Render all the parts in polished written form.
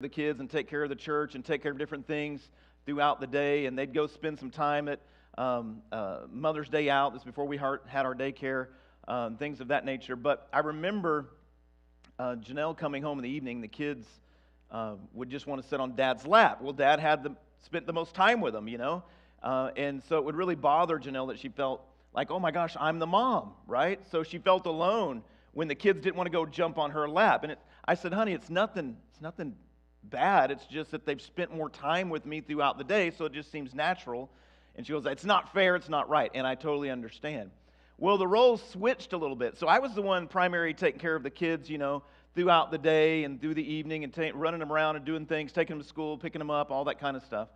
the kids and take care of the church and take care of different things throughout the day, and they'd go spend some time at Mother's Day out. This is before we had our daycare, things of that nature. But I remember Janelle coming home in the evening. The kids would just want to sit on Dad's lap. Well, Dad had spent the most time with them, and so it would really bother Janelle that she felt like, oh my gosh, I'm the mom, right? So she felt alone when the kids didn't want to go jump on her lap. And I said, honey, it's nothing bad. It's just that they've spent more time with me throughout the day, so it just seems natural. And she goes, it's not fair, it's not right. And I totally understand. Well, the roles switched a little bit. So I was the one primary taking care of the kids, throughout the day and through the evening and running them around and doing things, taking them to school, picking them up, all that kind of stuff.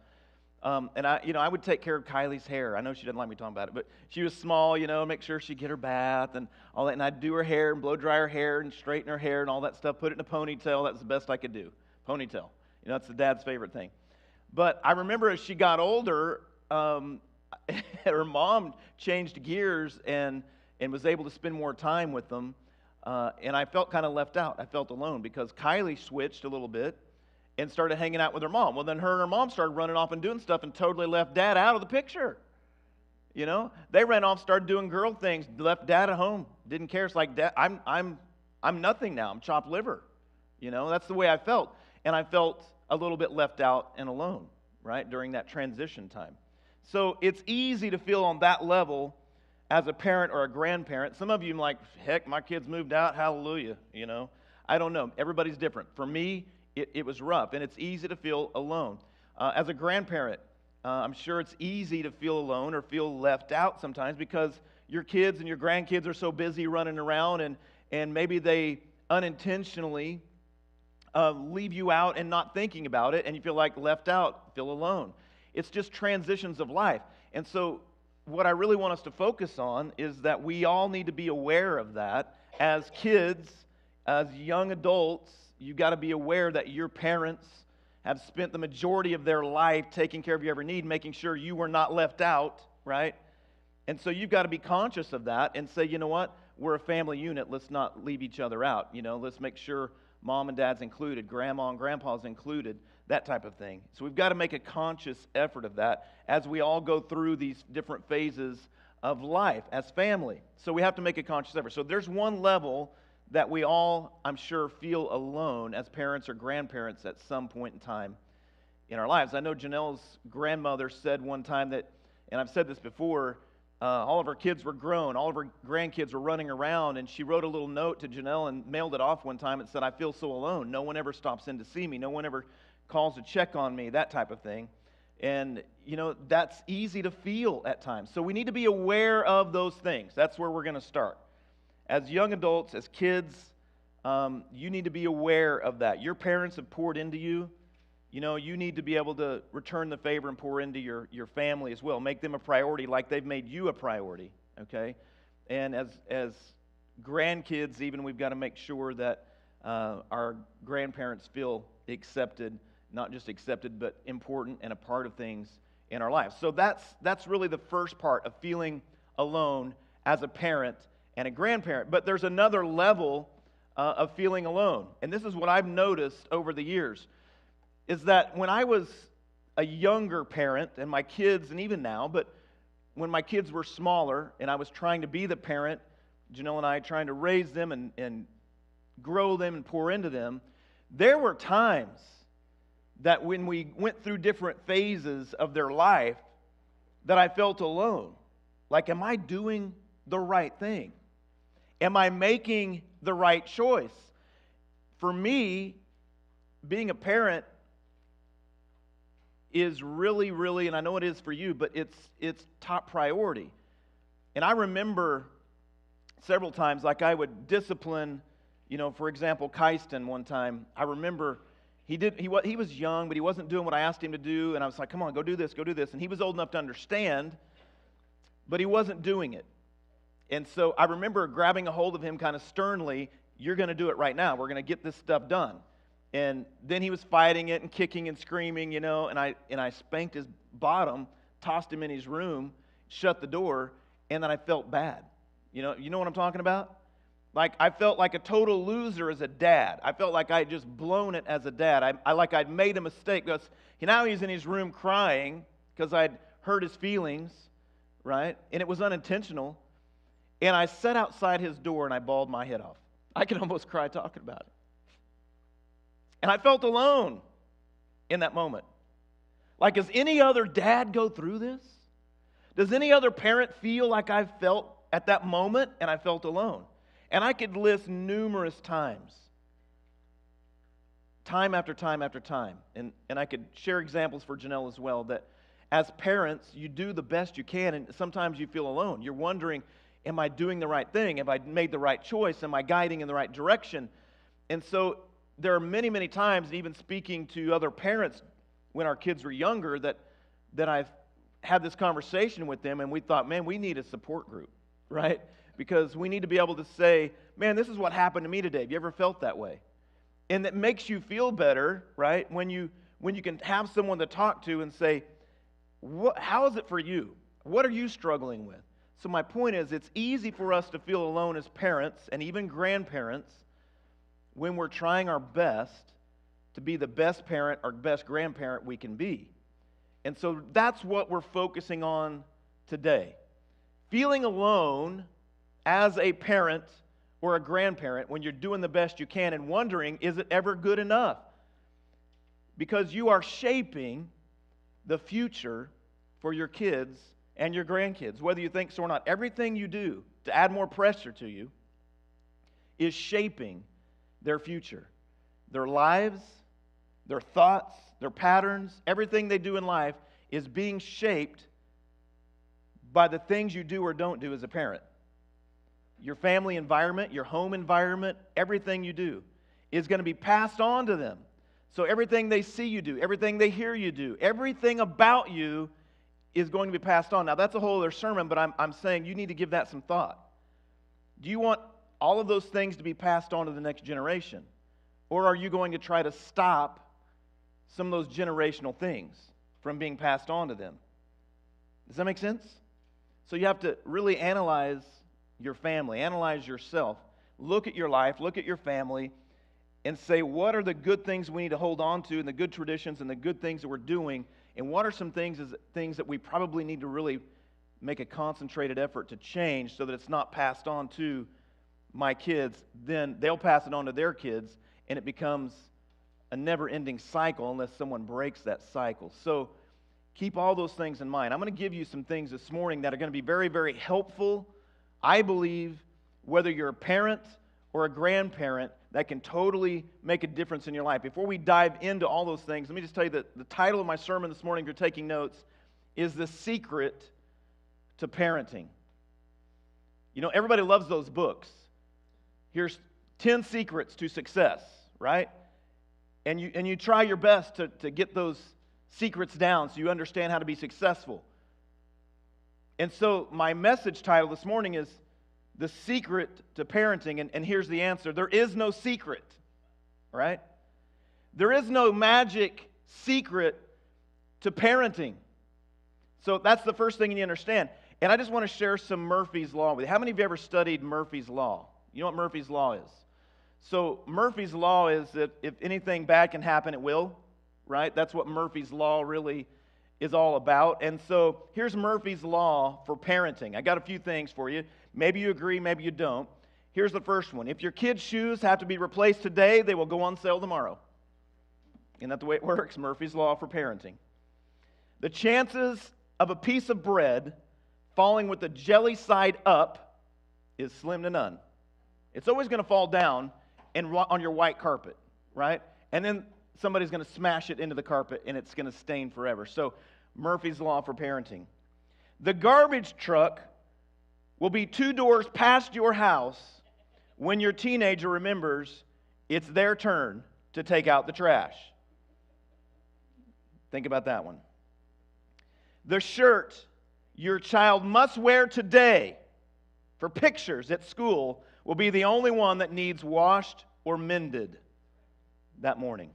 And I would take care of Kylie's hair. I know she doesn't like me talking about it, but she was small, make sure she'd get her bath and all that. And I'd do her hair and blow dry her hair and straighten her hair and all that stuff, put it in a ponytail. That was the best I could do. Ponytail. That's the dad's favorite thing. But I remember as she got older, her mom changed gears and was able to spend more time with them. And I felt kind of left out. I felt alone because Kylie switched a little bit and started hanging out with her mom. Well, then her and her mom started running off and doing stuff and totally left Dad out of the picture. They ran off, started doing girl things, left Dad at home. Didn't care. It's like, Dad, I'm nothing now. I'm chopped liver. That's the way I felt. And I felt a little bit left out and alone, right, during that transition time. So it's easy to feel on that level as a parent or a grandparent. Some of you are like, heck, my kids moved out, hallelujah, I don't know. Everybody's different. For me, it was rough, and it's easy to feel alone. As a grandparent, I'm sure it's easy to feel alone or feel left out sometimes because your kids and your grandkids are so busy running around, and maybe they unintentionally leave you out and not thinking about it, and you feel like left out, feel alone. It's just transitions of life. And so what I really want us to focus on is that we all need to be aware of that. As kids, as young adults, you've got to be aware that your parents have spent the majority of their life taking care of your every need, making sure you were not left out, right? And so you've got to be conscious of that and say, you know what? We're a family unit. Let's not leave each other out. Let's make sure Mom and Dad's included, Grandma and Grandpa's included, that type of thing. So we've got to make a conscious effort of that as we all go through these different phases of life as family. So we have to make a conscious effort. So there's one level that we all, I'm sure, feel alone as parents or grandparents at some point in time in our lives. I know Janelle's grandmother said one time that, and I've said this before, all of her kids were grown, all of her grandkids were running around, and she wrote a little note to Janelle and mailed it off one time and said, I feel so alone. No one ever stops in to see me. No one ever calls to check on me, that type of thing. And, that's easy to feel at times. So we need to be aware of those things. That's where we're going to start. As young adults, as kids, you need to be aware of that. Your parents have poured into you. You need to be able to return the favor and pour into your family as well. Make them a priority like they've made you a priority, okay? And as grandkids, even, we've got to make sure that our grandparents feel accepted, not just accepted, but important and a part of things in our lives. So that's really the first part of feeling alone as a parent and a grandparent. But there's another level of feeling alone. And this is what I've noticed over the years, is that when I was a younger parent, and my kids, and even now, but when my kids were smaller and I was trying to be the parent, Janelle and I trying to raise them and grow them and pour into them, there were times that when we went through different phases of their life that I felt alone. Like, am I doing the right thing? Am I making the right choice? For me, being a parent is really, really, and I know it is for you, but it's top priority. And I remember several times, like I would discipline, for example, Kyston one time. I remember he was young, but he wasn't doing what I asked him to do, and I was like, come on, go do this. And he was old enough to understand, but he wasn't doing it. And so I remember grabbing a hold of him kind of sternly, you're going to do it right now. We're going to get this stuff done. And then he was fighting it and kicking and screaming, and I spanked his bottom, tossed him in his room, shut the door, and then I felt bad. You know what I'm talking about? Like I felt like a total loser as a dad. I felt like I had just blown it as a dad. I'd made a mistake because now he's in his room crying because I'd hurt his feelings, right? And it was unintentional. And I sat outside his door and I bawled my head off. I can almost cry talking about it. And I felt alone in that moment. Like, does any other dad go through this? Does any other parent feel like I felt at that moment and I felt alone? And I could list numerous times, time after time after time. And I could share examples for Janelle as well, that as parents, you do the best you can, and sometimes you feel alone. You're wondering, am I doing the right thing? Have I made the right choice? Am I guiding in the right direction? And so there are many, many times, even speaking to other parents when our kids were younger, that I've had this conversation with them, and we thought, man, we need a support group, right? Because we need to be able to say, man, this is what happened to me today. Have you ever felt that way? And it makes you feel better, right? When you can have someone to talk to and say, how is it for you? What are you struggling with? So my point is, it's easy for us to feel alone as parents and even grandparents when we're trying our best to be the best parent or best grandparent we can be. And so that's what we're focusing on today. Feeling alone as a parent or a grandparent when you're doing the best you can and wondering, is it ever good enough? Because you are shaping the future for your kids and your grandkids, whether you think so or not. Everything you do to add more pressure to you is shaping their future. Their lives, their thoughts, their patterns, everything they do in life is being shaped by the things you do or don't do as a parent. Your family environment, your home environment, everything you do is going to be passed on to them. So everything they see you do, everything they hear you do, everything about you is going to be passed on. Now, that's a whole other sermon, but I'm saying you need to give that some thought. Do you want all of those things to be passed on to the next generation? Or are you going to try to stop some of those generational things from being passed on to them? Does that make sense? So you have to really analyze your family, analyze yourself, look at your life, look at your family, and say, what are the good things we need to hold on to and the good traditions and the good things that we're doing, and what are some things that we probably need to really make a concentrated effort to change so that it's not passed on to my kids. Then they'll pass it on to their kids, and it becomes a never-ending cycle unless someone breaks that cycle. So keep all those things in mind. I'm going to give you some things this morning that are going to be very, very helpful, I believe, whether you're a parent or a grandparent, that can totally make a difference in your life. Before we dive into all those things, let me just tell you that the title of my sermon this morning, if you're taking notes, is The Secret to Parenting. You know, everybody loves those books. Here's 10 secrets to success, right? And you try your best to get those secrets down so you understand how to be successful. And so my message title this morning is The Secret to Parenting, and here's the answer. There is no secret, right? There is no magic secret to parenting. So that's the first thing you need to understand. And I just want to share some Murphy's Law with you. How many of you ever studied Murphy's Law? You know what Murphy's Law is? So Murphy's Law is that if anything bad can happen, it will, right? That's what Murphy's Law really is all about. And so here's Murphy's Law for parenting. I got a few things for you. Maybe you agree, maybe you don't. Here's the first one. If your kids' shoes have to be replaced today, they will go on sale tomorrow. Isn't that the way it works? Murphy's Law for parenting. The chances of a piece of bread falling with the jelly side up is slim to none. It's always going to fall down on your white carpet, right? And then somebody's going to smash it into the carpet and it's going to stain forever. So Murphy's Law for parenting. The garbage truck will be 2 doors past your house when your teenager remembers it's their turn to take out the trash. Think about that one. The shirt your child must wear today for pictures at school will be the only one that needs washed or mended that morning.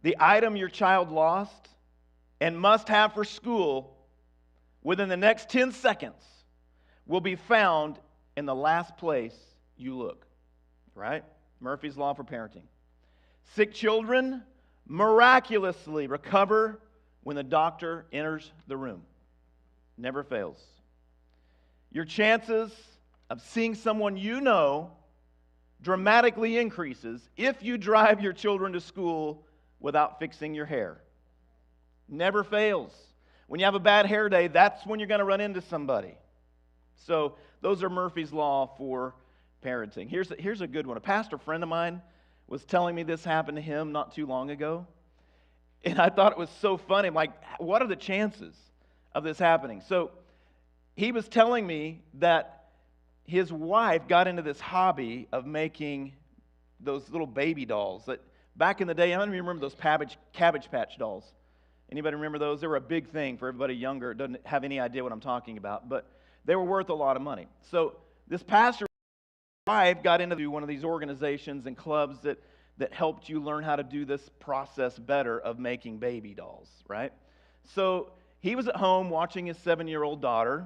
The item your child lost and must have for school within the next 10 seconds will be found in the last place you look, right? Murphy's Law for parenting. Sick children miraculously recover when the doctor enters the room. Never fails. Your chances of seeing someone you know dramatically increases if you drive your children to school without fixing your hair. Never fails. When you have a bad hair day, that's when you're going to run into somebody. So those are Murphy's Law for parenting. Here's a good one. A pastor friend of mine was telling me this happened to him not too long ago. And I thought it was so funny. I'm like, what are the chances of this happening? So he was telling me that his wife got into this hobby of making those little baby dolls that back in the day, I don't even remember those Cabbage Patch dolls. Anybody remember those? They were a big thing for everybody younger. Doesn't have any idea what I'm talking about, but they were worth a lot of money. So this pastor's wife got into one of these organizations and clubs that helped you learn how to do this process better of making baby dolls, right? So he was at home watching his 7-year-old daughter,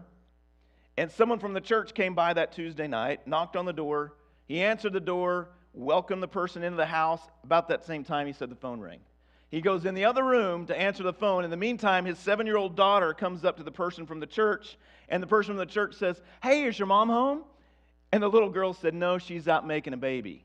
and someone from the church came by that Tuesday night, knocked on the door. He answered the door, welcomed the person into the house. About that same time, he said the phone rang. He goes in the other room to answer the phone. In the meantime, his 7-year-old daughter comes up to the person from the church, and the person from the church says, "Hey, is your mom home?" And the little girl said, "No, she's out making a baby."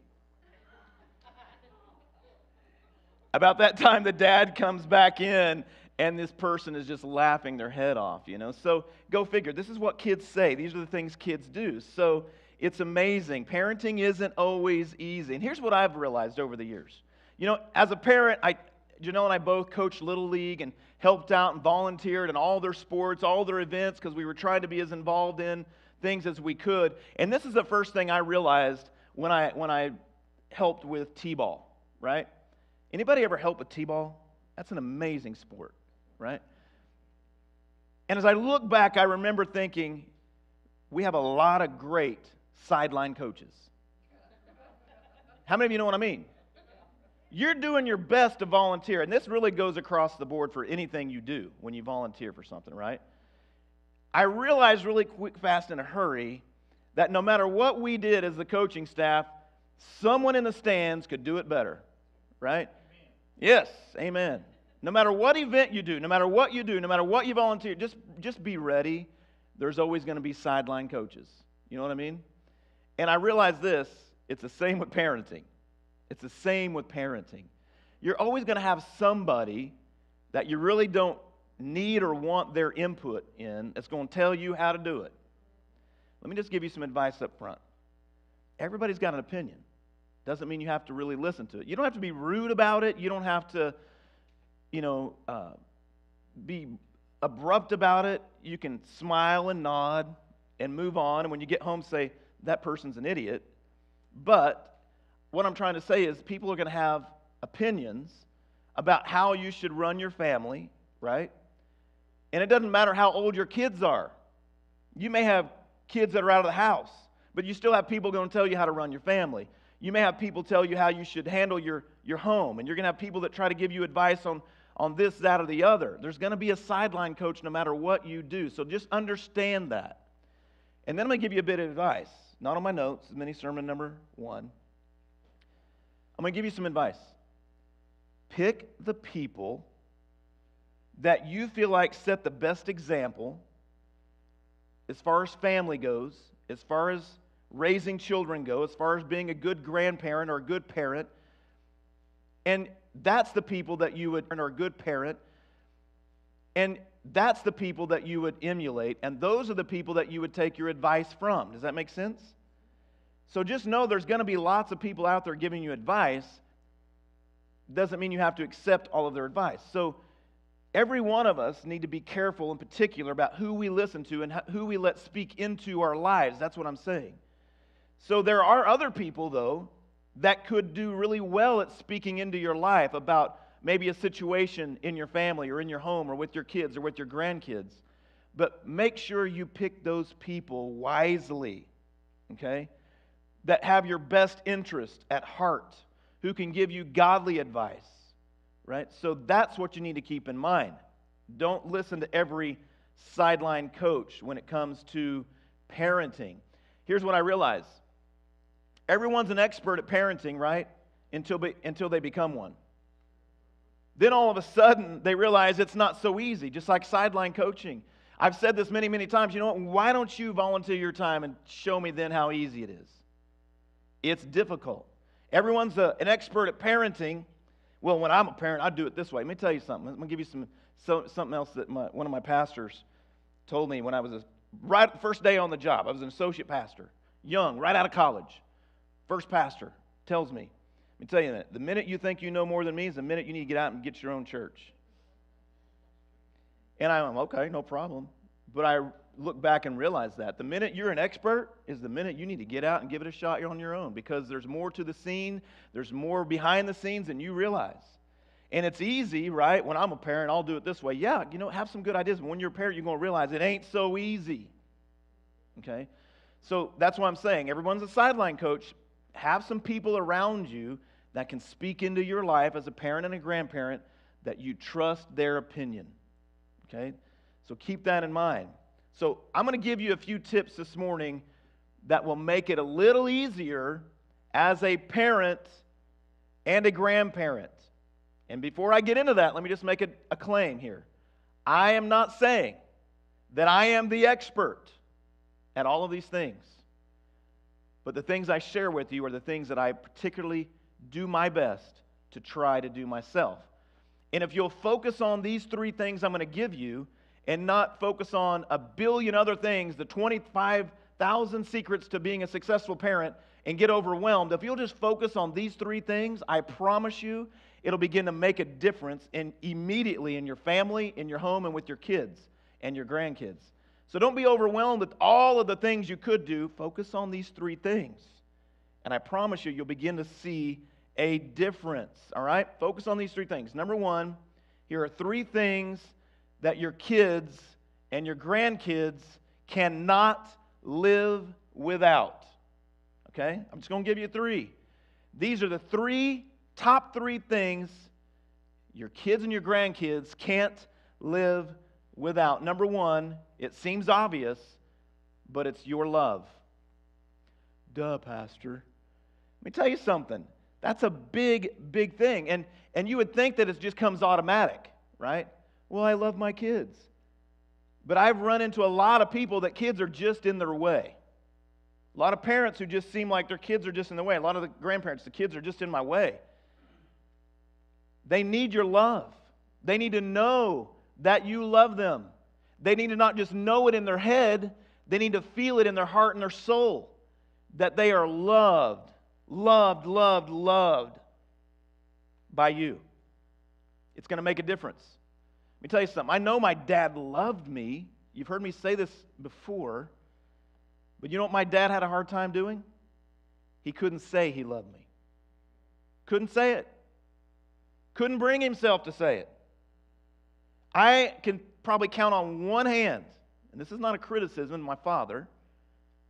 About that time, the dad comes back in, and this person is just laughing their head off, So go figure. This is what kids say. These are the things kids do. So it's amazing. Parenting isn't always easy. And here's what I've realized over the years. As a parent, Janelle and I both coached Little League and helped out and volunteered in all their sports, all their events, because we were trying to be as involved in things as we could. And this is the first thing I realized when I helped with T-ball, right? Anybody ever help with T-ball? That's an amazing sport, right? And as I look back, I remember thinking, we have a lot of great sideline coaches. How many of you know what I mean? You're doing your best to volunteer, and this really goes across the board for anything you do when you volunteer for something, right? I realized really quick, fast, in a hurry that no matter what we did as the coaching staff, someone in the stands could do it better, right? Amen. Yes, amen. No matter what event you do, no matter what you do, no matter what you volunteer, just be ready. There's always going to be sideline coaches. You know what I mean? And I realized this, it's the same with parenting. It's the same with parenting. You're always going to have somebody that you really don't need or want their input in that's going to tell you how to do it. Let me just give you some advice up front. Everybody's got an opinion. Doesn't mean you have to really listen to it. You don't have to be rude about it. You don't have to, be abrupt about it. You can smile and nod and move on. And when you get home, say, that person's an idiot. But what I'm trying to say is people are going to have opinions about how you should run your family, right? And it doesn't matter how old your kids are. You may have kids that are out of the house, but you still have people going to tell you how to run your family. You may have people tell you how you should handle your home, and you're going to have people that try to give you advice on this, that, or the other. There's going to be a sideline coach no matter what you do, so just understand that. And then I'm going to give you a bit of advice. Not on my notes, mini sermon number 1. I'm going to give you some advice. Pick the people that you feel like set the best example as far as family goes, as far as raising children go, as far as being a good grandparent or a good parent. And that's the people that you would, or a good parent. And that's the people that you would emulate. And those are the people that you would take your advice from. Does that make sense? So just know there's going to be lots of people out there giving you advice. Doesn't mean you have to accept all of their advice. So every one of us need to be careful in particular about who we listen to and who we let speak into our lives. That's what I'm saying. So there are other people, though, that could do really well at speaking into your life about maybe a situation in your family or in your home or with your kids or with your grandkids. But make sure you pick those people wisely, okay? That have your best interest at heart, who can give you godly advice, right? So that's what you need to keep in mind. Don't listen to every sideline coach when it comes to parenting. here's what I realize. Everyone's an expert at parenting, right? Until they become one. Then all of a sudden, they realize it's not so easy, just like sideline coaching. I've said this many, many times. You know what? Why don't you volunteer your time and show me then how easy it is? It's difficult. Everyone's an expert at parenting. Well, when I'm a parent, I do it this way. Let me tell you something. I'm going to give you something else that one of my pastors told me when I was right the first day on the job. I was an associate pastor, young, right out of college. First pastor tells me, let me tell you that, the minute you think you know more than me is the minute you need to get out and get your own church. And I'm okay, no problem. But I look back and realize that the minute you're an expert is the minute you need to get out and give it a shot on your own, because there's more to the scene, there's more behind the scenes than you realize. And it's easy, right? When I'm a parent, I'll do it this way. Yeah, have some good ideas, but when you're a parent, you're going to realize it ain't so easy. Okay? So that's what I'm saying. Everyone's a sideline coach. Have some people around you that can speak into your life as a parent and a grandparent that you trust their opinion. Okay? So keep that in mind. So I'm going to give you a few tips this morning that will make it a little easier as a parent and a grandparent. And before I get into that, let me just make a claim here. I am not saying that I am the expert at all of these things. But the things I share with you are the things that I particularly do my best to try to do myself. And if you'll focus on these three things I'm going to give you and not focus on a billion other things, the 25,000 secrets to being a successful parent, and get overwhelmed, if you'll just focus on these three things, I promise you it'll begin to make a difference immediately in your family, in your home, and with your kids and your grandkids. So don't be overwhelmed with all of the things you could do. Focus on these three things. And I promise you, you'll begin to see a difference. All right? Focus on these three things. Number one, here are three things that your kids and your grandkids cannot live without. Okay? I'm just going to give you three. These are the top three things your kids and your grandkids can't live without. Number one, it seems obvious, but it's your love. Duh, Pastor. Let me tell you something. That's a big, big thing. And you would think that it just comes automatic, right? Well, I love my kids. But I've run into a lot of people that kids are just in their way. A lot of parents who just seem like their kids are just in the way. A lot of the grandparents, the kids are just in my way. They need your love. They need to know that you love them. They need to not just know it in their head, they need to feel it in their heart and their soul, that they are loved by you. It's going to make a difference. Let me tell you something. I know my dad loved me. You've heard me say this before. But you know what my dad had a hard time doing? He couldn't say he loved me. Couldn't say it. Couldn't bring himself to say it. I can probably count on one hand, and this is not a criticism of my father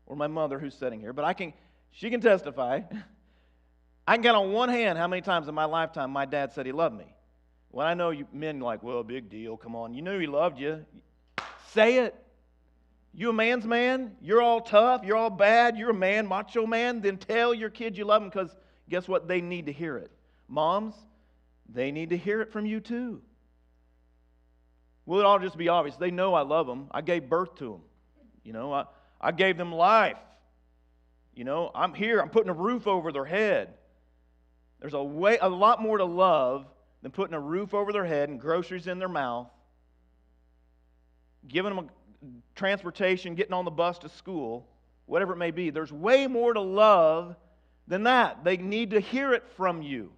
or my mother who's sitting here, but she can testify. I can count on one hand how many times in my lifetime my dad said he loved me. Well, I know you men are like, well, big deal, come on. You knew he loved you. Say it. You a man's man? You're all tough. You're all bad. You're a man, macho man. Then tell your kid you love them, because guess what? They need to hear it. Moms, they need to hear it from you too. Will it all just be obvious? They know I love them. I gave birth to them. I gave them life. I'm here. I'm putting a roof over their head. There's a lot more to love than putting a roof over their head and groceries in their mouth, giving them transportation, getting on the bus to school, whatever it may be. There's way more to love than that. They need to hear it from you.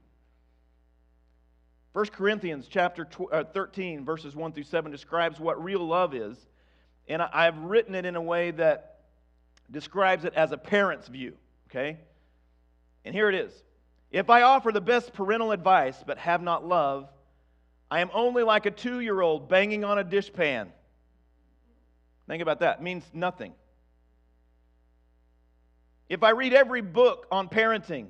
1 Corinthians chapter 13, verses 1 through 7 describes what real love is. And I've written it in a way that describes it as a parent's view. Okay? And here it is. If I offer the best parental advice but have not love, I am only like a 2-year-old banging on a dishpan. Think about that. It means nothing. If I read every book on parenting,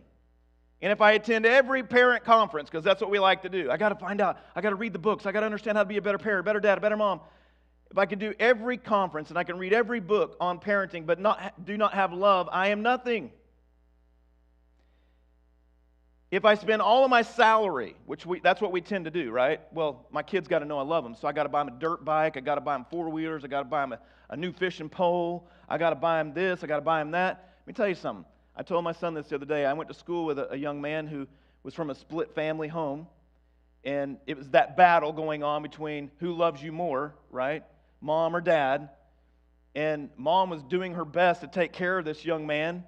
and if I attend every parent conference, because that's what we like to do, I got to find out, I got to read the books, I got to understand how to be a better parent, better dad, a better mom. if I could do every conference and I can read every book on parenting but do not have love, I am nothing. If I spend all of my salary, that's what we tend to do, right? Well, my kids got to know I love them, so I got to buy them a dirt bike, I got to buy them four-wheelers, I got to buy them a new fishing pole, I got to buy them this, I got to buy them that. Let me tell you something. I told my son this the other day. I went to school with a young man who was from a split family home, and it was that battle going on between who loves you more, right? Mom or dad. And mom was doing her best to take care of this young man,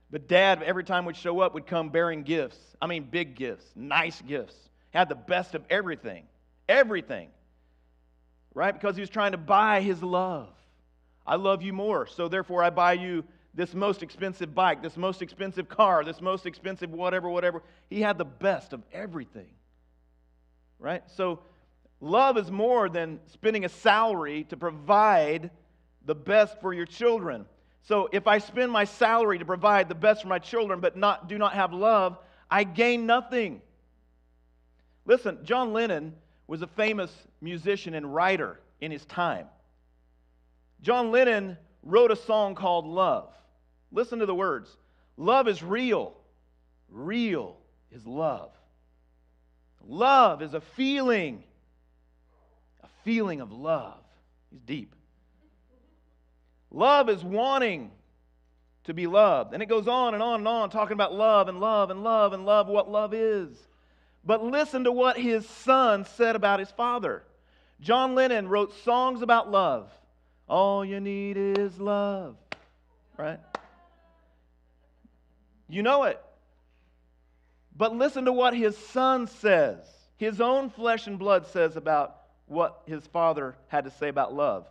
but dad, every time we'd show up, would come bearing gifts. I mean, big gifts, nice gifts. Had the best of everything. Everything. Right? Because he was trying to buy his love. I love you more, so therefore I buy you this most expensive bike, this most expensive car, this most expensive whatever. He had the best of everything. Right? So love is more than spending a salary to provide the best for your children. So if I spend my salary to provide the best for my children but do not have love, I gain nothing. Listen, John Lennon was a famous musician and writer in his time. John Lennon wrote a song called Love. Listen to the words. Love is real. Real is love. Love is a feeling of love. He's deep. Love is wanting to be loved. And it goes on and on and on, talking about love and love and love and love, what love is. But listen to what his son said about his father. John Lennon wrote songs about love. All you need is love. Right? You know it. But listen to what his son says. His own flesh and blood says about what his father had to say about love.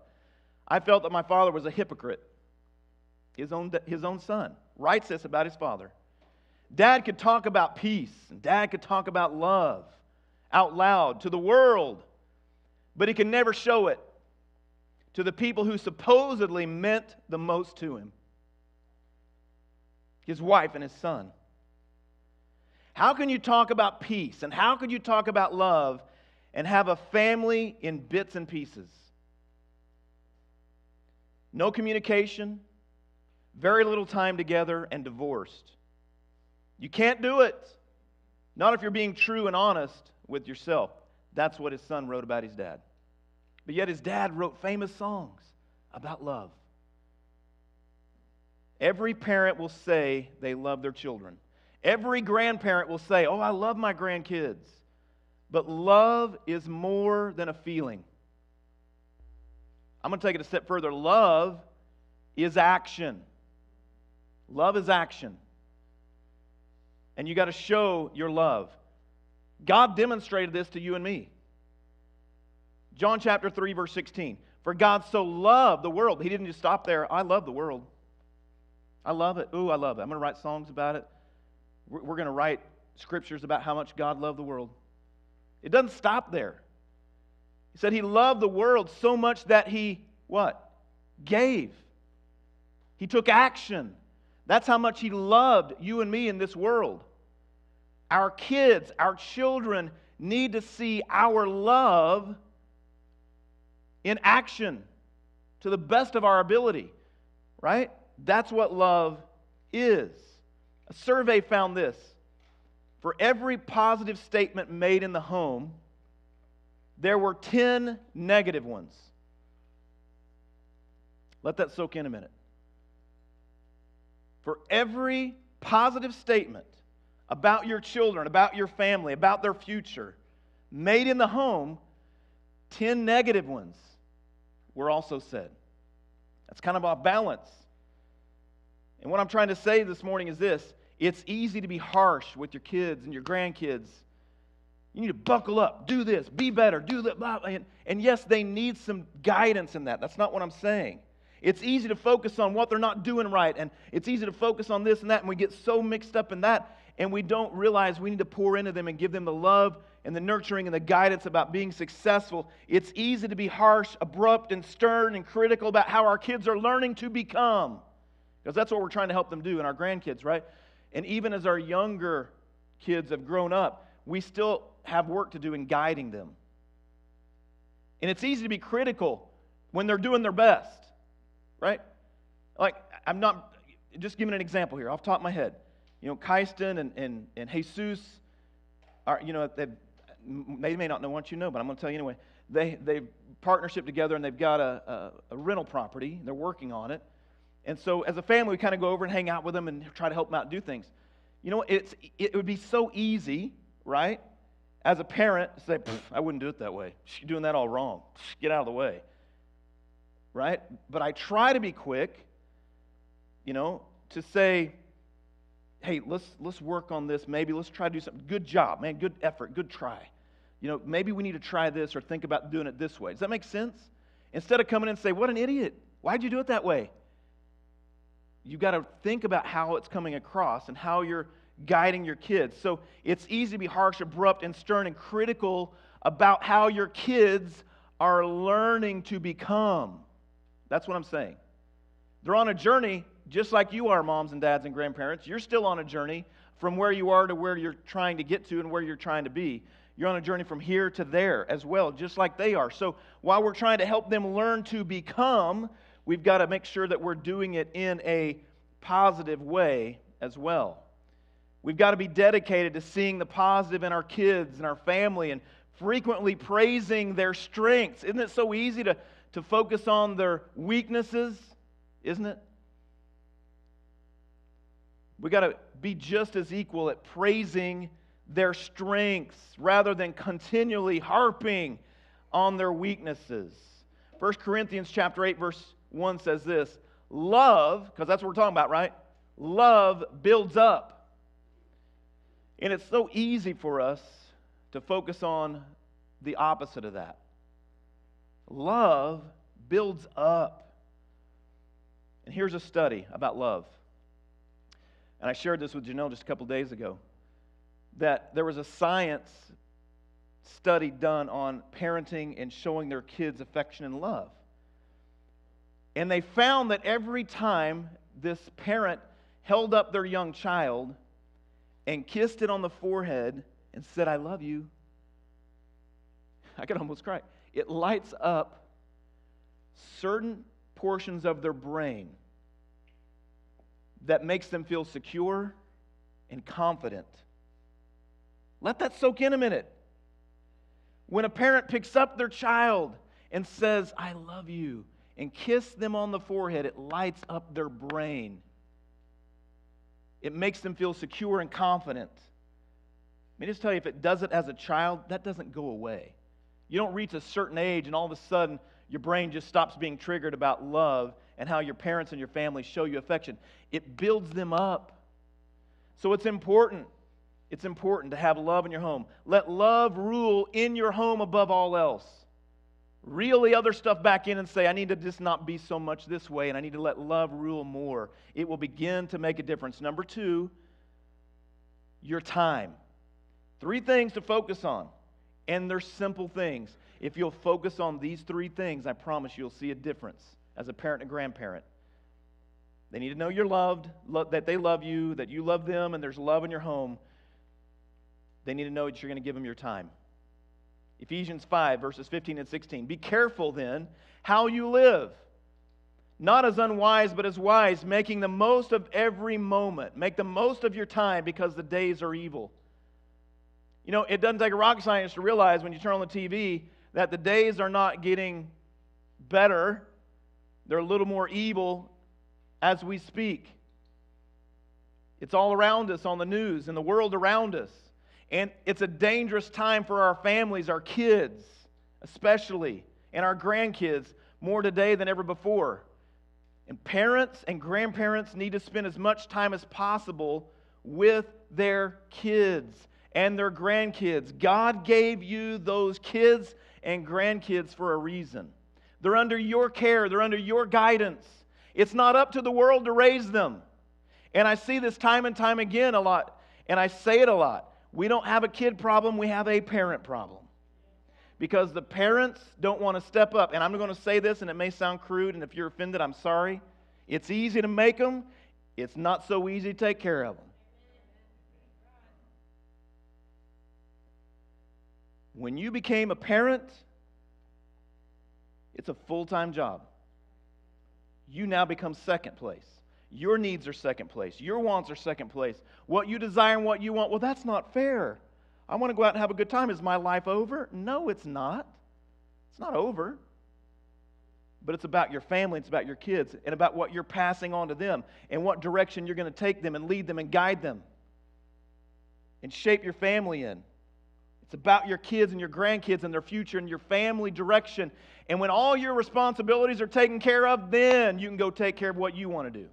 I felt that my father was a hypocrite. His own son writes this about his father. Dad could talk about peace, and Dad could talk about love out loud to the world, but he could never show it to the people who supposedly meant the most to him. His wife and his son. How can you talk about peace, and how could you talk about love and have a family in bits and pieces? No communication, very little time together, and divorced. You can't do it. Not if you're being true and honest with yourself. That's what his son wrote about his dad. But yet his dad wrote famous songs about love. Every parent will say they love their children. Every grandparent will say, oh, I love my grandkids. But love is more than a feeling. I'm going to take it a step further. Love is action. Love is action. And you got to show your love. God demonstrated this to you and me. John chapter 3, verse 16. For God so loved the world. He didn't just stop there. I love the world. I love it. Ooh, I love it. I'm going to write songs about it. We're going to write scriptures about how much God loved the world. It doesn't stop there. He said he loved the world so much that he, what? Gave. He took action. That's how much he loved you and me in this world. Our kids, our children need to see our love in action to the best of our ability, right? That's what love is. A survey found this. For every positive statement made in the home, there were 10 negative ones. Let that soak in a minute. For every positive statement about your children, about your family, about their future, made in the home, 10 negative ones were also said. That's kind of off balance. And what I'm trying to say this morning is this. It's easy to be harsh with your kids and your grandkids. You need to buckle up, do this, be better, do that, blah, blah. And yes, they need some guidance in that. That's not what I'm saying. It's easy to focus on what they're not doing right, and it's easy to focus on this and that, and we get so mixed up in that, and we don't realize we need to pour into them and give them the love and the nurturing and the guidance about being successful. It's easy to be harsh, abrupt, and stern and critical about how our kids are learning to become, because that's what we're trying to help them do, and our grandkids, right? And even as our younger kids have grown up, we still have work to do in guiding them. And it's easy to be critical when they're doing their best, right? Like, I'm not, just giving an example here off the top of my head. You know, Kyston and Jesus are, you know, they may not know what you know, but I'm going to tell you anyway. They've partnership together, and they've got a rental property. They're working on it. And so as a family, we kind of go over and hang out with them and try to help them out and do things. You know, it would be so easy, right, as a parent to say, I wouldn't do it that way. You're doing that all wrong. Get out of the way, right? But I try to be quick, you know, to say, hey, let's work on this. Maybe let's try to do something. Good job, man. Good effort. Good try. You know, maybe we need to try this or think about doing it this way. Does that make sense? Instead of coming in and say, what an idiot. Why'd you do it that way? You've got to think about how it's coming across and how you're guiding your kids. So it's easy to be harsh, abrupt, and stern and critical about how your kids are learning to become. That's what I'm saying. They're on a journey just like you are, moms and dads and grandparents. You're still on a journey from where you are to where you're trying to get to and where you're trying to be. You're on a journey from here to there as well, just like they are. So while we're trying to help them learn to become, we've got to make sure that we're doing it in a positive way as well. We've got to be dedicated to seeing the positive in our kids and our family and frequently praising their strengths. Isn't it so easy to focus on their weaknesses? Isn't it? We've got to be just as equal at praising their strengths rather than continually harping on their weaknesses. 1 Corinthians chapter 8, verse 1 says this, love, because that's what we're talking about, right? Love builds up. And it's so easy for us to focus on the opposite of that. Love builds up. And here's a study about love. And I shared this with Janelle just a couple days ago, that there was a science study done on parenting and showing their kids affection and love. And they found that every time this parent held up their young child and kissed it on the forehead and said, I love you, I could almost cry. It lights up certain portions of their brain that makes them feel secure and confident. Let that soak in a minute. When a parent picks up their child and says, I love you, and kiss them on the forehead, it lights up their brain. It makes them feel secure and confident. Let me just tell you, if it does it as a child, that doesn't go away. You don't reach a certain age and all of a sudden your brain just stops being triggered about love and how your parents and your family show you affection. It builds them up. So it's important. It's important to have love in your home. Let love rule in your home above all else. Reel the other stuff back in and say, I need to just not be so much this way, and I need to let love rule more. It will begin to make a difference. Number 2, your time. 3 things to focus on, and they're simple things. If you'll focus on these 3 things, I promise you'll see a difference as a parent and grandparent. They need to know you're loved, that they love you, that you love them, and there's love in your home. They need to know that you're going to give them your time. Ephesians 5, verses 15 and 16. Be careful then how you live, not as unwise, but as wise, making the most of every moment. Make the most of your time because the days are evil. You know, it doesn't take a rocket scientist to realize when you turn on the TV that the days are not getting better. They're a little more evil as we speak. It's all around us on the news, in the world around us. And it's a dangerous time for our families, our kids especially, and our grandkids more today than ever before. And parents and grandparents need to spend as much time as possible with their kids and their grandkids. God gave you those kids and grandkids for a reason. They're under your care. They're under your guidance. It's not up to the world to raise them. And I see this time and time again a lot, and I say it a lot. We don't have a kid problem, we have a parent problem. Because the parents don't want to step up. And I'm going to say this, and it may sound crude, and if you're offended, I'm sorry. It's easy to make them. It's not so easy to take care of them. When you became a parent, It's a full-time job. You now become second place. Your needs are second place. Your wants are second place. What you desire and what you want, well, that's not fair. I want to go out and have a good time. Is my life over? No, it's not. It's not over. But it's about your family, it's about your kids, and about what you're passing on to them, and what direction you're going to take them and lead them and guide them and shape your family in. It's about your kids and your grandkids and their future and your family direction. And when all your responsibilities are taken care of, then you can go take care of what you want to do.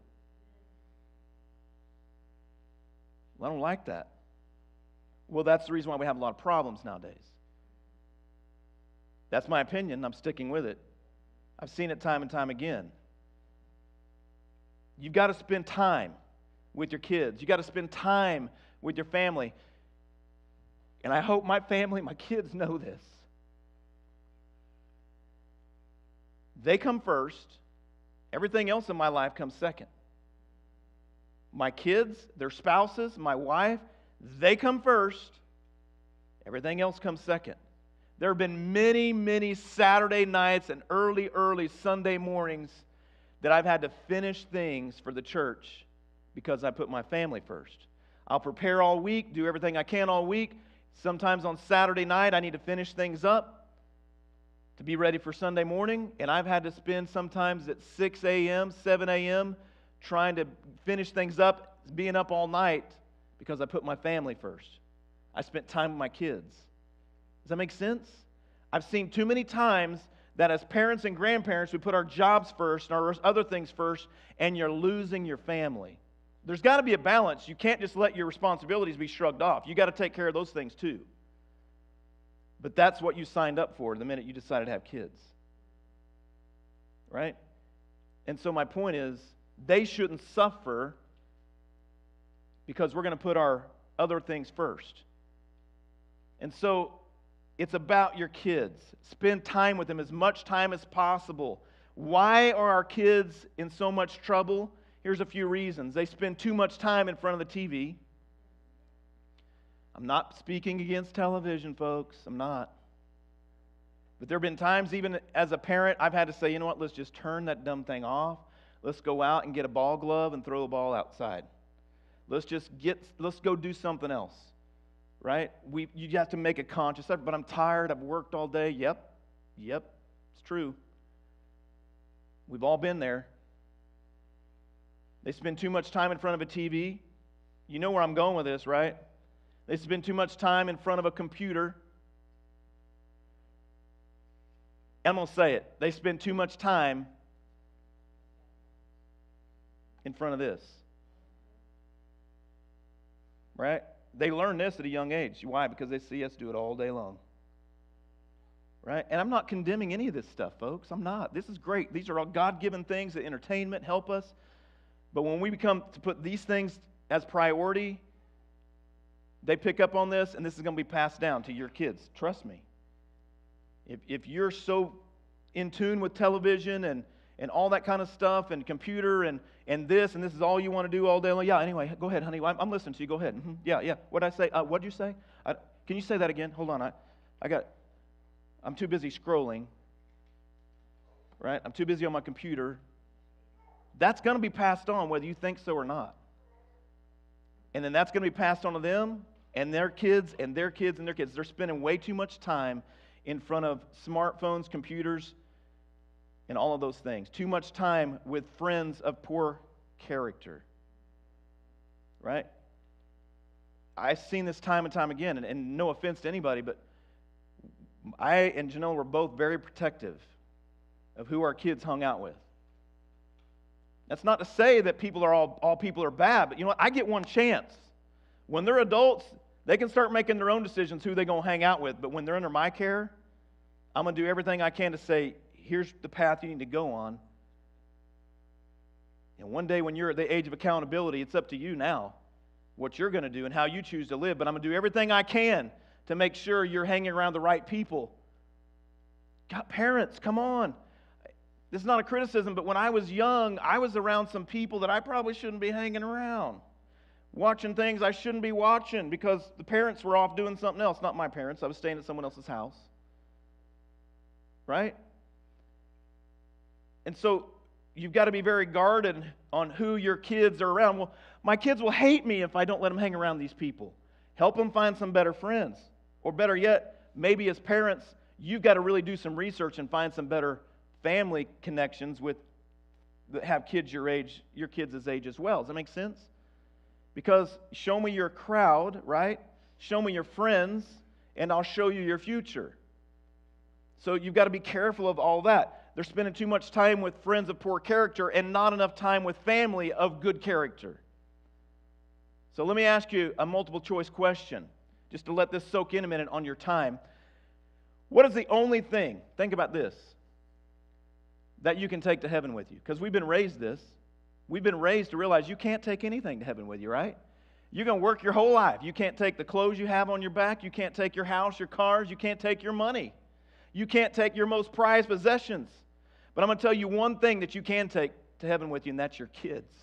Well, I don't like that. Well, that's the reason why we have a lot of problems nowadays. That's my opinion. I'm sticking with it. I've seen it time and time again. You've got to spend time with your kids. You've got to spend time with your family. And I hope my family, my kids know this. They come first. Everything else in my life comes second. My kids, their spouses, my wife, they come first. Everything else comes second. There have been many, many Saturday nights and early Sunday mornings that I've had to finish things for the church because I put my family first. I'll prepare all week, do everything I can all week. Sometimes on Saturday night I need to finish things up to be ready for Sunday morning, and I've had to spend sometimes at 6 a.m., 7 a.m. trying to finish things up, being up all night because I put my family first. I spent time with my kids. Does that make sense? I've seen too many times that as parents and grandparents, we put our jobs first and our other things first, and you're losing your family. There's got to be a balance. You can't just let your responsibilities be shrugged off. You've got to take care of those things too. But that's what you signed up for the minute you decided to have kids. Right? And so my point is, they shouldn't suffer because we're going to put our other things first. And so it's about your kids. Spend time with them, as much time as possible. Why are our kids in so much trouble? Here's a few reasons. They spend too much time in front of the TV. I'm not speaking against television, folks. I'm not. But there have been times, even as a parent, I've had to say, you know what, let's just turn that dumb thing off. Let's go out and get a ball glove and throw the ball outside. Let's go do something else. Right? You have to make a conscious effort, but I'm tired, I've worked all day. Yep, it's true. We've all been there. They spend too much time in front of a TV. You know where I'm going with this, right? They spend too much time in front of a computer. I'm going to say it. They spend too much time in front of this. Right? They learn this at a young age. Why? Because they see us do it all day long. Right? And I'm not condemning any of this stuff, folks. I'm not. This is great. These are all God-given things that entertainment help us. But when we become to put these things as priority, they pick up on this, and this is going to be passed down to your kids. Trust me. If you're so in tune with television and all that kind of stuff and computer and this is all you want to do all day long. Yeah, anyway, go ahead, honey. I'm listening to you. Go ahead. Mm-hmm. Yeah. What'd I say? What'd you say? Can you say that again? Hold on. I'm too busy scrolling. Right? I'm too busy on my computer. That's going to be passed on whether you think so or not. And then that's going to be passed on to them and their kids and their kids and their kids. They're spending way too much time in front of smartphones, computers, and all of those things. Too much time with friends of poor character. Right? I've seen this time and time again, and no offense to anybody, but I and Janelle were both very protective of who our kids hung out with. That's not to say that all people are bad, but you know what? I get one chance. When they're adults, they can start making their own decisions who they're going to hang out with, but when they're under my care, I'm going to do everything I can to say, here's the path you need to go on. And one day when you're at the age of accountability, it's up to you now what you're going to do and how you choose to live. But I'm going to do everything I can to make sure you're hanging around the right people. God, parents, come on. This is not a criticism, but when I was young, I was around some people that I probably shouldn't be hanging around. Watching things I shouldn't be watching because the parents were off doing something else. Not my parents. I was staying at someone else's house. Right? And so you've got to be very guarded on who your kids are around. Well, my kids will hate me if I don't let them hang around these people. Help them find some better friends. Or better yet, maybe as parents, you've got to really do some research and find some better family connections with that have kids your age, your kids' age as well. Does that make sense? Because show me your crowd, right? Show me your friends, and I'll show you your future. So you've got to be careful of all that. They're spending too much time with friends of poor character and not enough time with family of good character. So let me ask you a multiple choice question, just to let this soak in a minute on your time. What is the only thing, think about this, that you can take to heaven with you? Because we've been raised this. We've been raised to realize you can't take anything to heaven with you, right? You're going to work your whole life. You can't take the clothes you have on your back. You can't take your house, your cars. You can't take your money. You can't take your most prized possessions. But I'm going to tell you one thing that you can take to heaven with you, and that's your kids.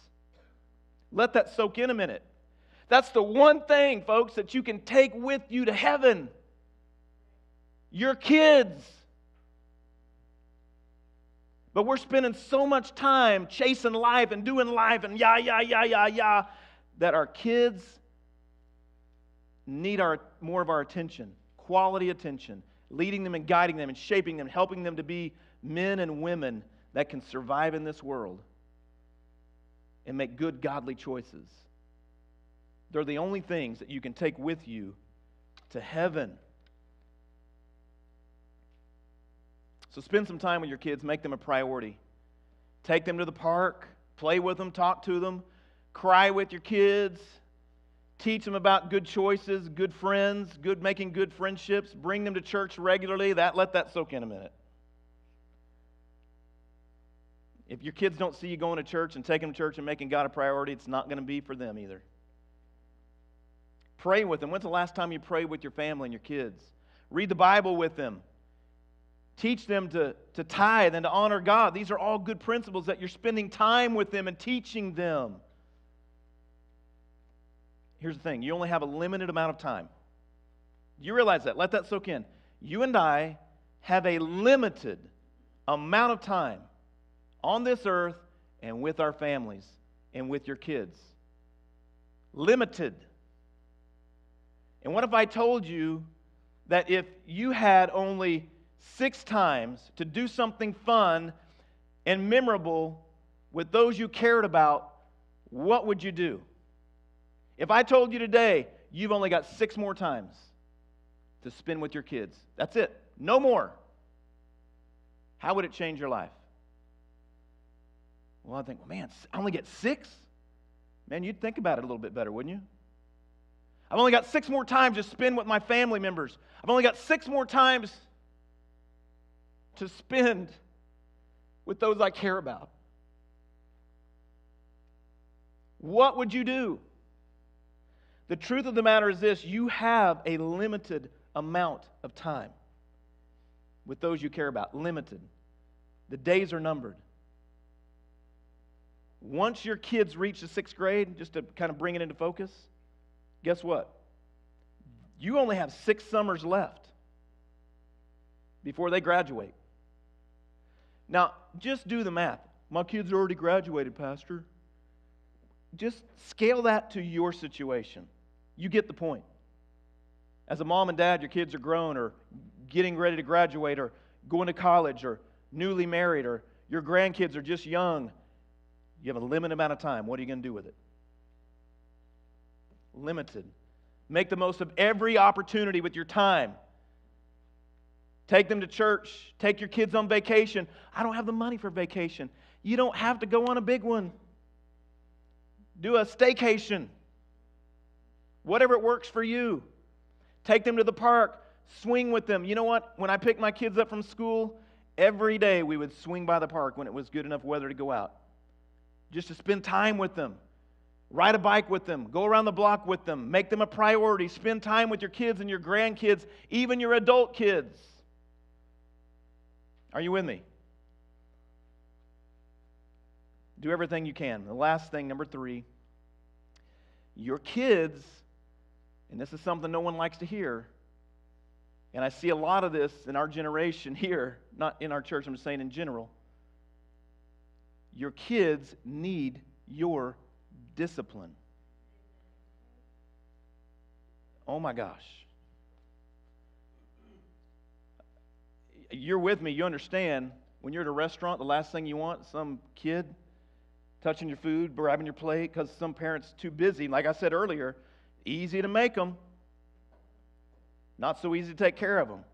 Let that soak in a minute. That's the one thing, folks, that you can take with you to heaven. Your kids. But we're spending so much time chasing life and doing life and that our kids need more of our attention, quality attention, leading them and guiding them and shaping them, helping them to be men and women that can survive in this world and make good, godly choices. They're the only things that you can take with you to heaven. So spend some time with your kids, make them a priority. Take them to the park, play with them, talk to them, cry with your kids, teach them about good choices, good friends, making good friendships, bring them to church regularly. Let that soak in a minute. If your kids don't see you going to church and taking them to church and making God a priority, it's not going to be for them either. Pray with them. When's the last time you prayed with your family and your kids? Read the Bible with them. Teach them to tithe and to honor God. These are all good principles that you're spending time with them and teaching them. Here's the thing. You only have a limited amount of time. You realize that. Let that soak in. You and I have a limited amount of time on this earth and with our families and with your kids. Limited. And what if I told you that if you had only 6 times to do something fun and memorable with those you cared about, what would you do? If I told you today, you've only got 6 more times to spend with your kids. That's it. No more. How would it change your life? Well, I think, well, man, I only get 6? Man, you'd think about it a little bit better, wouldn't you? I've only got 6 more times to spend with my family members. I've only got 6 more times to spend with those I care about. What would you do? The truth of the matter is this: you have a limited amount of time with those you care about. Limited. The days are numbered. Once your kids reach the 6th grade, just to kind of bring it into focus, guess what? You only have 6 summers left before they graduate. Now, just do the math. My kids already graduated, Pastor. Just scale that to your situation. You get the point. As a mom and dad, your kids are grown or getting ready to graduate or going to college or newly married, or your grandkids are just young. You have a limited amount of time. What are you going to do with it? Limited. Make the most of every opportunity with your time. Take them to church. Take your kids on vacation. I don't have the money for vacation. You don't have to go on a big one. Do a staycation. Whatever it works for you. Take them to the park. Swing with them. You know what? When I picked my kids up from school, every day we would swing by the park when it was good enough weather to go out. Just to spend time with them. Ride a bike with them. Go around the block with them. Make them a priority. Spend time with your kids and your grandkids, even your adult kids. Are you with me? Do everything you can. The last thing, number 3, your kids, and this is something no one likes to hear, and I see a lot of this in our generation here, not in our church, I'm just saying in general. Your kids need your discipline. Oh my gosh. You're with me, you understand, when you're at a restaurant, the last thing you want, some kid touching your food, grabbing your plate, because some parents too busy. Like I said earlier, easy to make them, not so easy to take care of them.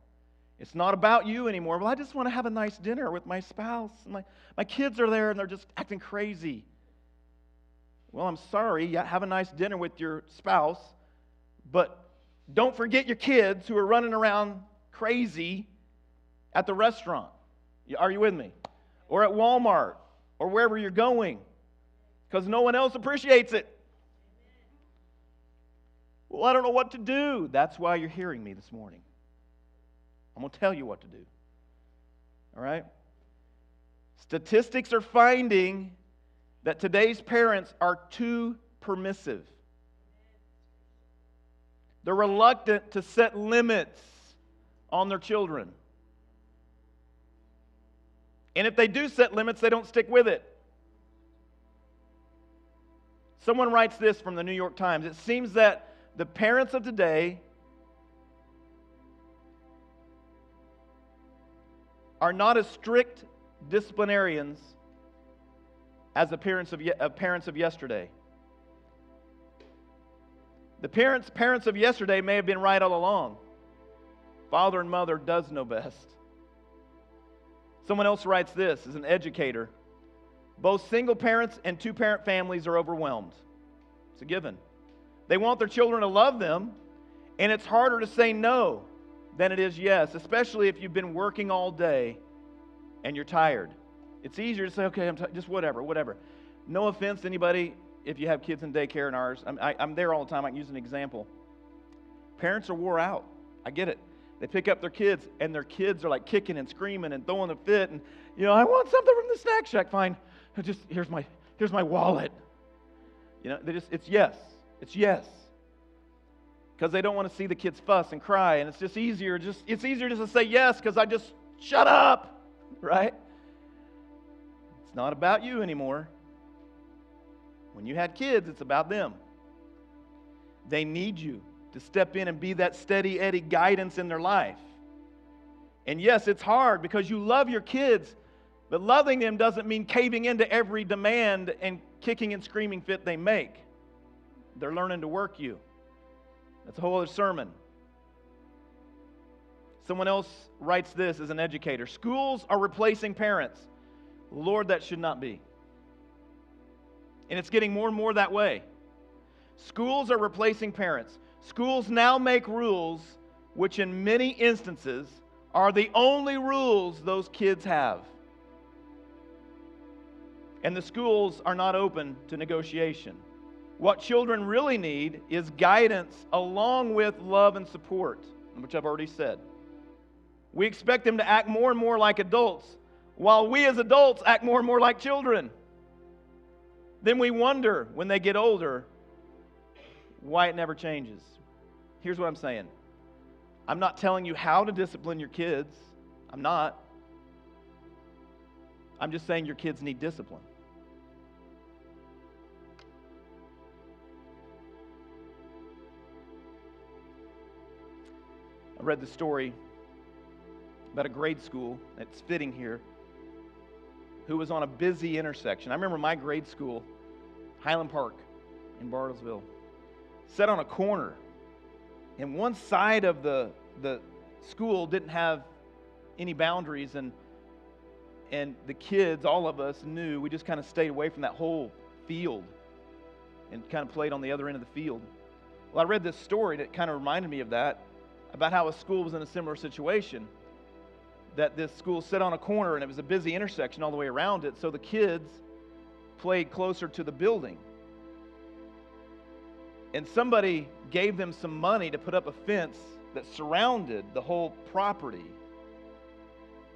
It's not about you anymore. Well, I just want to have a nice dinner with my spouse. My kids are there and they're just acting crazy. Well, I'm sorry, have a nice dinner with your spouse, but don't forget your kids who are running around crazy at the restaurant. Are you with me? Or at Walmart, or wherever you're going, because no one else appreciates it. Well, I don't know what to do. That's why you're hearing me this morning. I'm going to tell you what to do. All right? Statistics are finding that today's parents are too permissive. They're reluctant to set limits on their children. And if they do set limits, they don't stick with it. Someone writes this from the New York Times. It seems that the parents of today are not as strict disciplinarians as the parents of yesterday. The parents of yesterday may have been right all along. Father and mother does know best. Someone else writes this as an educator. Both single parents and two-parent families are overwhelmed. It's a given. They want their children to love them, and it's harder to say no than it is yes, especially if you've been working all day and you're tired. It's easier to say, okay, just whatever. No offense to anybody if you have kids in daycare and ours. I'm there all the time. I can use an example. Parents are wore out. I get it. They pick up their kids, and their kids are like kicking and screaming and throwing a fit. And, I want something from the snack shack. Fine. Just, here's my wallet. It's yes. It's yes. Because they don't want to see the kids fuss and cry. And it's easier just to say yes because I just shut up. Right? It's not about you anymore. When you had kids, it's about them. They need you to step in and be that steady Eddie guidance in their life. And yes, it's hard because you love your kids, but loving them doesn't mean caving into every demand and kicking and screaming fit they make. They're learning to work you. That's a whole other sermon. Someone else writes this as an educator. Schools are replacing parents. Lord, that should not be. And it's getting more and more that way. Schools are replacing parents. Schools now make rules which in many instances are the only rules those kids have. And the schools are not open to negotiation. What children really need is guidance along with love and support, which I've already said. We expect them to act more and more like adults, while we as adults act more and more like children. Then we wonder when they get older why it never changes. Here's what I'm saying. I'm not telling you how to discipline your kids. I'm not. I'm just saying your kids need discipline. I read the story about a grade school, it's fitting here, who was on a busy intersection. I remember my grade school, Highland Park in Bartlesville, set on a corner. And one side of the school didn't have any boundaries, and the kids, all of us knew, we just kind of stayed away from that whole field and kind of played on the other end of the field. Well, I read this story that kind of reminded me of that, about how a school was in a similar situation, that this school sat on a corner and it was a busy intersection all the way around it, so the kids played closer to the building. And somebody gave them some money to put up a fence that surrounded the whole property.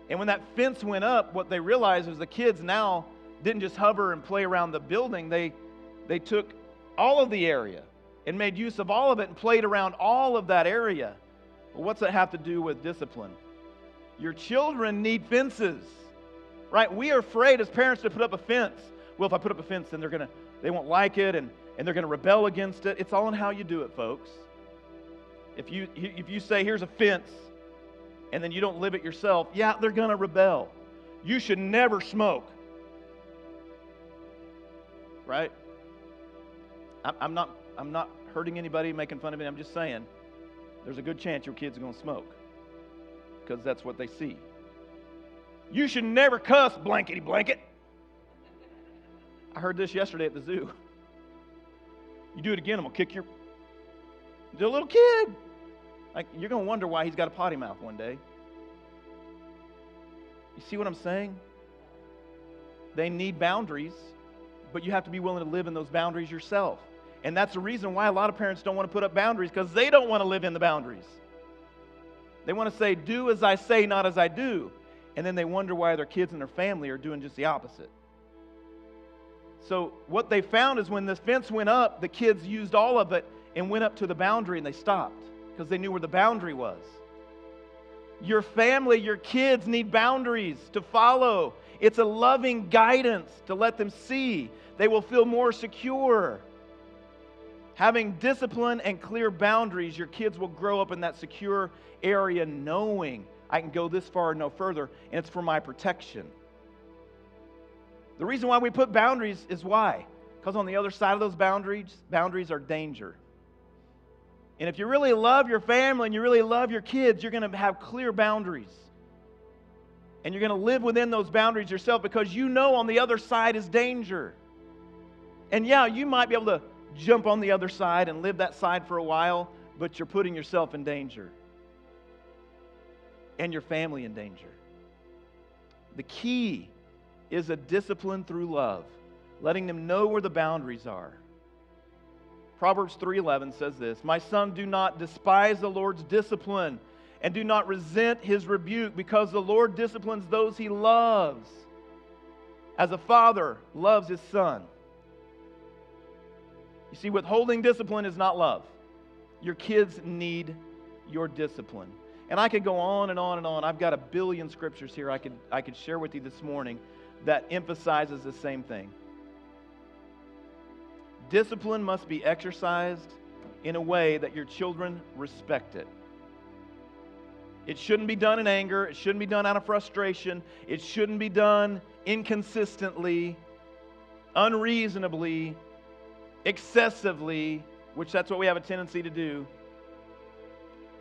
And when that fence went up, what they realized was the kids now didn't just hover and play around the building. They took all of the area and made use of all of it and played around all of that area. Well, what's that have to do with discipline? Your children need fences. right? We are afraid as parents to put up a fence. Well, if I put up a fence, then they won't like it, and they're going to rebel against it. It's all in how you do it, folks. If you say, here's a fence, and then you don't live it yourself, yeah, they're going to rebel. You should never smoke. Right? I'm not hurting anybody, making fun of it. I'm just saying, there's a good chance your kids are going to smoke, because that's what they see. You should never cuss, blankety blanket. I heard this yesterday at the zoo. You do it again, I'm going to kick your... The little kid. Like, you're going to wonder why he's got a potty mouth one day. You see what I'm saying? They need boundaries, but you have to be willing to live in those boundaries yourself. And that's the reason why a lot of parents don't want to put up boundaries, because they don't want to live in the boundaries. They want to say, do as I say, not as I do. And then they wonder why their kids and their family are doing just the opposite. So what they found is when this fence went up, the kids used all of it and went up to the boundary, and they stopped because they knew where the boundary was. Your family, your kids need boundaries to follow. It's a loving guidance to let them see. They will feel more secure. Having discipline and clear boundaries, your kids will grow up in that secure area knowing I can go this far and no further, and it's for my protection. The reason why we put boundaries is why? Because on the other side of those boundaries are danger. And if you really love your family and you really love your kids, you're going to have clear boundaries. And you're going to live within those boundaries yourself, because you know on the other side is danger. And yeah, you might be able to jump on the other side and live that side for a while, but you're putting yourself in danger. And your family in danger. The key is a discipline through love, letting them know where the boundaries are. Proverbs 3:11 says this, "My son, do not despise the Lord's discipline, and do not resent his rebuke, because the Lord disciplines those he loves, as a father loves his son." You see, withholding discipline is not love. Your kids need your discipline. And I could go on and on and on. I've got a billion scriptures here I could share with you this morning that emphasizes the same thing. Discipline must be exercised in a way that your children respect it. It shouldn't be done in anger. It shouldn't be done out of frustration. It shouldn't be done inconsistently, unreasonably, excessively, which that's what we have a tendency to do.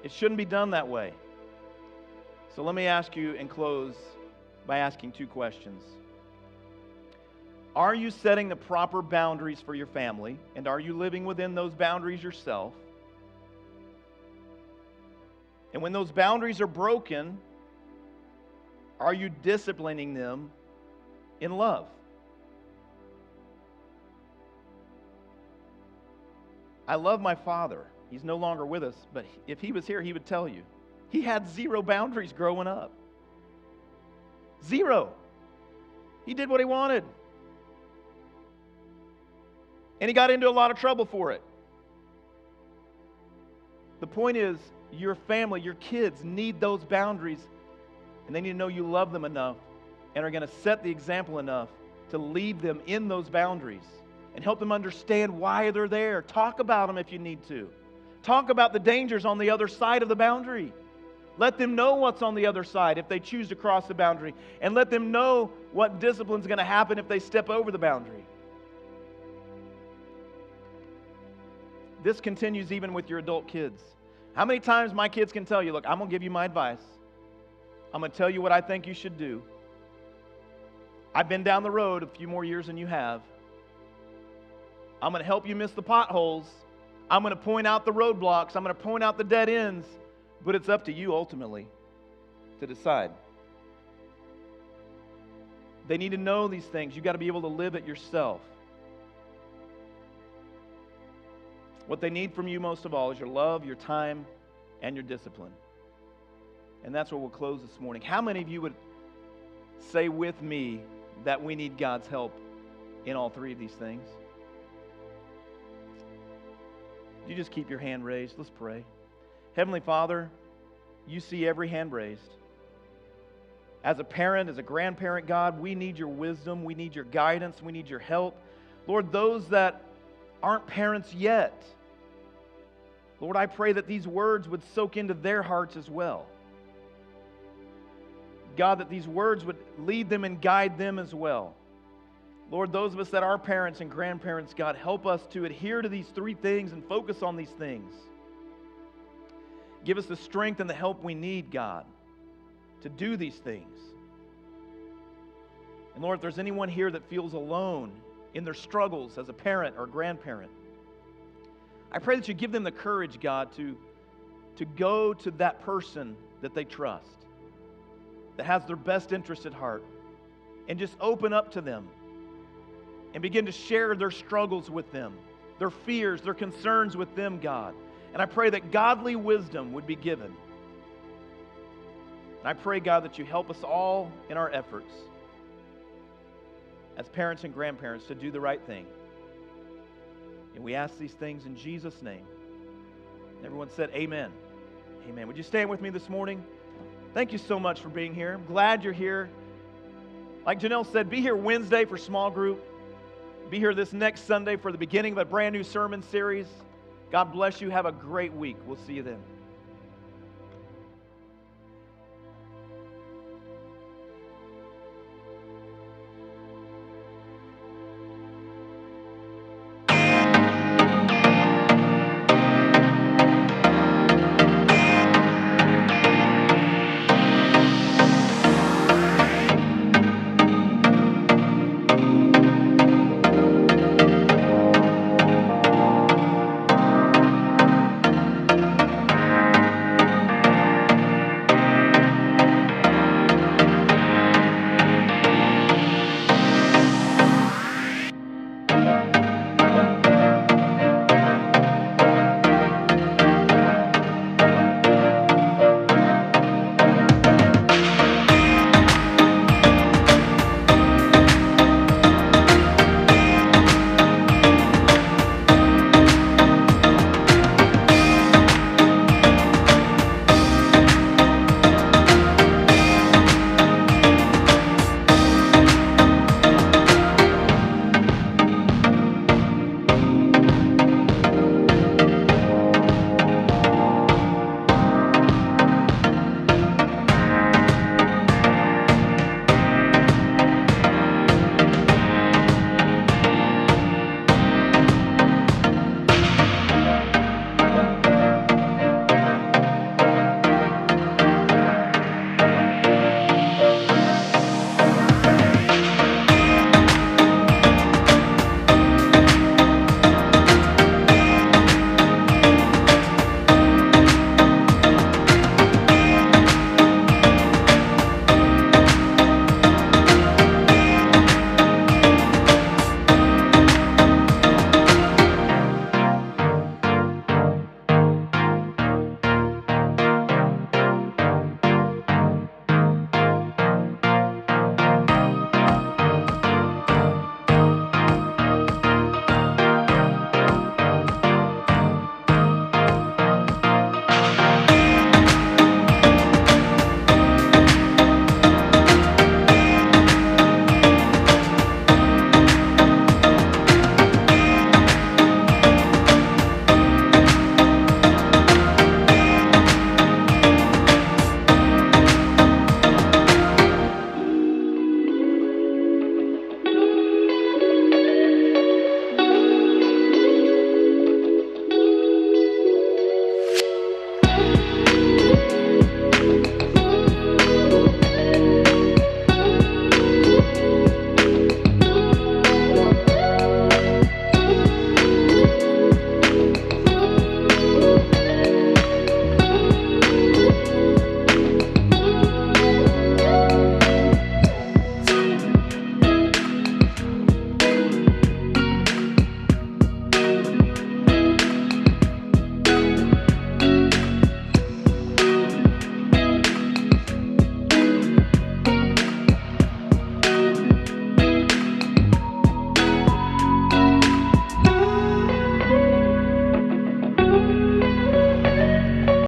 It shouldn't be done that way. So let me ask you and close by asking two questions. Are you setting the proper boundaries for your family? And are you living within those boundaries yourself? And when those boundaries are broken, are you disciplining them in love? I love my father. He's no longer with us, but if he was here, he would tell you. He had zero boundaries growing up. Zero. He did what he wanted. And he got into a lot of trouble for it. The point is, your family, your kids need those boundaries, and they need to know you love them enough and are going to set the example enough to lead them in those boundaries and help them understand why they're there. Talk about them if you need to. Talk about the dangers on the other side of the boundary. Let them know what's on the other side if they choose to cross the boundary, and let them know what discipline is going to happen if they step over the boundary. This continues even with your adult kids. How many times my kids can tell you, look, I'm going to give you my advice. I'm going to tell you what I think you should do. I've been down the road a few more years than you have. I'm going to help you miss the potholes. I'm going to point out the roadblocks. I'm going to point out the dead ends. But it's up to you ultimately to decide. They need to know these things. You've got to be able to live it yourself. What they need from you most of all is your love, your time, and your discipline. And that's what we'll close this morning. How many of you would say with me that we need God's help in all three of these things? You just keep your hand raised. Let's pray. Heavenly Father, you see every hand raised. As a parent, as a grandparent, God, we need your wisdom, we need your guidance, we need your help. Lord, those that aren't parents yet, Lord, I pray that these words would soak into their hearts as well. God, that these words would lead them and guide them as well. Lord, those of us that are parents and grandparents, God, help us to adhere to these three things and focus on these things. Give us the strength and the help we need, God, to do these things. And Lord, if there's anyone here that feels alone in their struggles as a parent or grandparent, I pray that you give them the courage, God, to go to that person that they trust, that has their best interest at heart, and just open up to them and begin to share their struggles with them, their fears, their concerns with them, God. And I pray that godly wisdom would be given. And I pray, God, that you help us all in our efforts as parents and grandparents to do the right thing. And we ask these things in Jesus' name. And everyone said amen. Amen. Would you stand with me this morning? Thank you so much for being here. I'm glad you're here. Like Janelle said, be here Wednesday for small group. Be here this next Sunday for the beginning of a brand new sermon series. God bless you. Have a great week. We'll see you then.